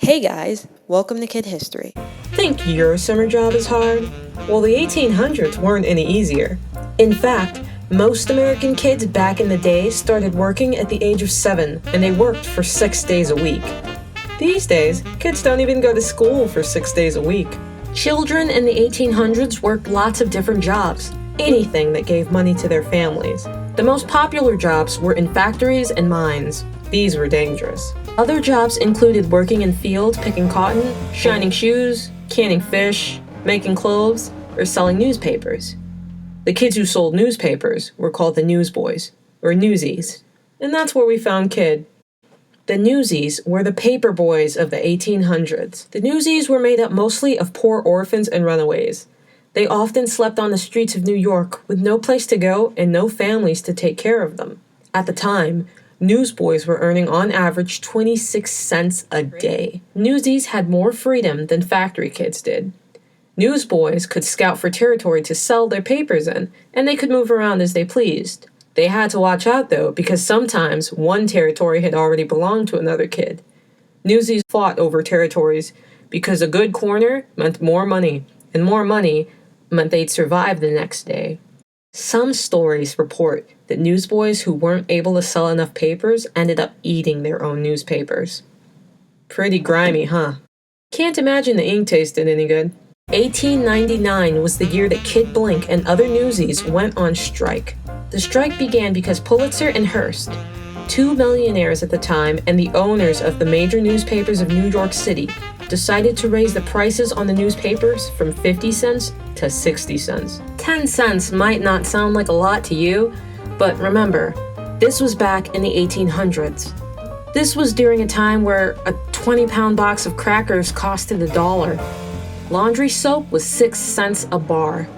Hey guys, welcome to Kid History. Think your summer job is hard? Well, the 1800s weren't any easier. In fact, most American kids back in the day started working at the age of 7, and they worked for 6 days a week. These days, kids don't even go to school for 6 days a week. Children in the 1800s worked lots of different jobs, anything that gave money to their families. The most popular jobs were in factories and mines. These were dangerous. Other jobs included working in fields picking cotton, shining shoes, canning fish, making clothes, or selling newspapers. The kids who sold newspapers were called the newsboys, or Newsies, and that's where we found Kid. The Newsies were the paper boys of the 1800s. The Newsies were made up mostly of poor orphans and runaways. They often slept on the streets of New York with no place to go and no families to take care of them. At the time, newsboys were earning on average 26 cents a day. Newsies had more freedom than factory kids did. Newsboys could scout for territory to sell their papers in, and they could move around as they pleased. They had to watch out, though, because sometimes one territory had already belonged to another kid. Newsies fought over territories because a good corner meant more money, and more money meant they'd survive the next day. Some stories report that newsboys who weren't able to sell enough papers ended up eating their own newspapers. Pretty grimy, huh? Can't imagine the ink tasted any good. 1899 was the year that Kid Blink and other Newsies went on strike. The strike began because Pulitzer and Hearst, two millionaires at the time and the owners of the major newspapers of New York City, decided to raise the prices on the newspapers from 50 cents to 60 cents. 10 cents might not sound like a lot to you, but remember, this was back in the 1800s. This was during a time where a 20-pound box of crackers costed $1. Laundry soap was 6 cents a bar.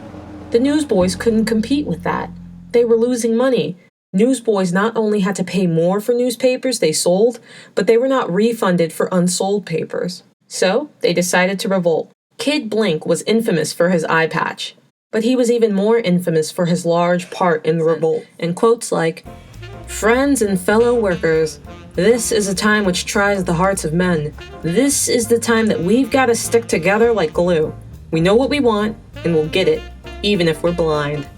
The newsboys couldn't compete with that. They were losing money. Newsboys not only had to pay more for newspapers they sold, but they were not refunded for unsold papers. So, they decided to revolt. Kid Blink was infamous for his eye patch, but he was even more infamous for his large part in the revolt, and quotes like, "Friends and fellow workers, this is a time which tries the hearts of men. This is the time that we've got to stick together like glue. We know what we want, and we'll get it, even if we're blind."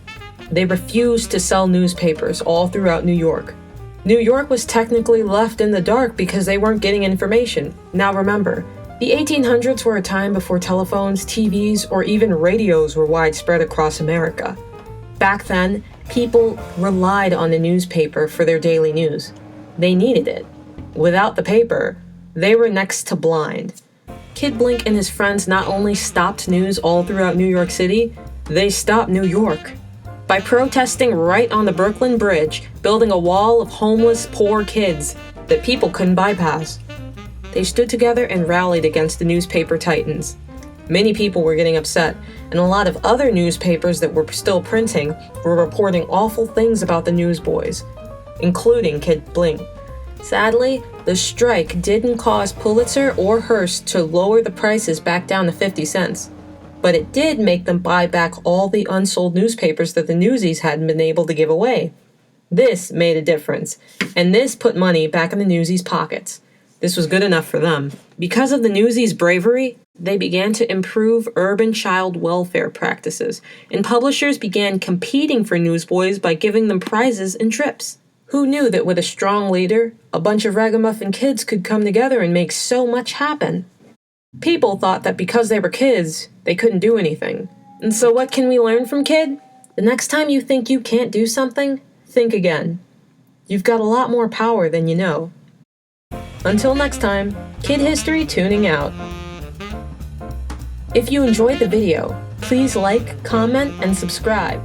They refused to sell newspapers all throughout New York. New York was technically left in the dark because they weren't getting information. Now remember, the 1800s were a time before telephones, TVs, or even radios were widespread across America. Back then, people relied on the newspaper for their daily news. They needed it. Without the paper, they were next to blind. Kid Blink and his friends not only stopped news all throughout New York City, they stopped New York. By protesting right on the Brooklyn Bridge, building a wall of homeless, poor kids that people couldn't bypass. They stood together and rallied against the newspaper titans. Many people were getting upset, and a lot of other newspapers that were still printing were reporting awful things about the newsboys, including Kid Blink. Sadly, the strike didn't cause Pulitzer or Hearst to lower the prices back down to 50 cents. But it did make them buy back all the unsold newspapers that the Newsies hadn't been able to give away. This made a difference, and this put money back in the Newsies' pockets. This was good enough for them. Because of the Newsies' bravery, they began to improve urban child welfare practices, and publishers began competing for newsboys by giving them prizes and trips. Who knew that with a strong leader, a bunch of ragamuffin kids could come together and make so much happen? People thought that because they were kids, they couldn't do anything. And so what can we learn from Kid? The next time you think you can't do something, think again. You've got a lot more power than you know. Until next time, Kid History tuning out. If you enjoyed the video, please like, comment, and subscribe.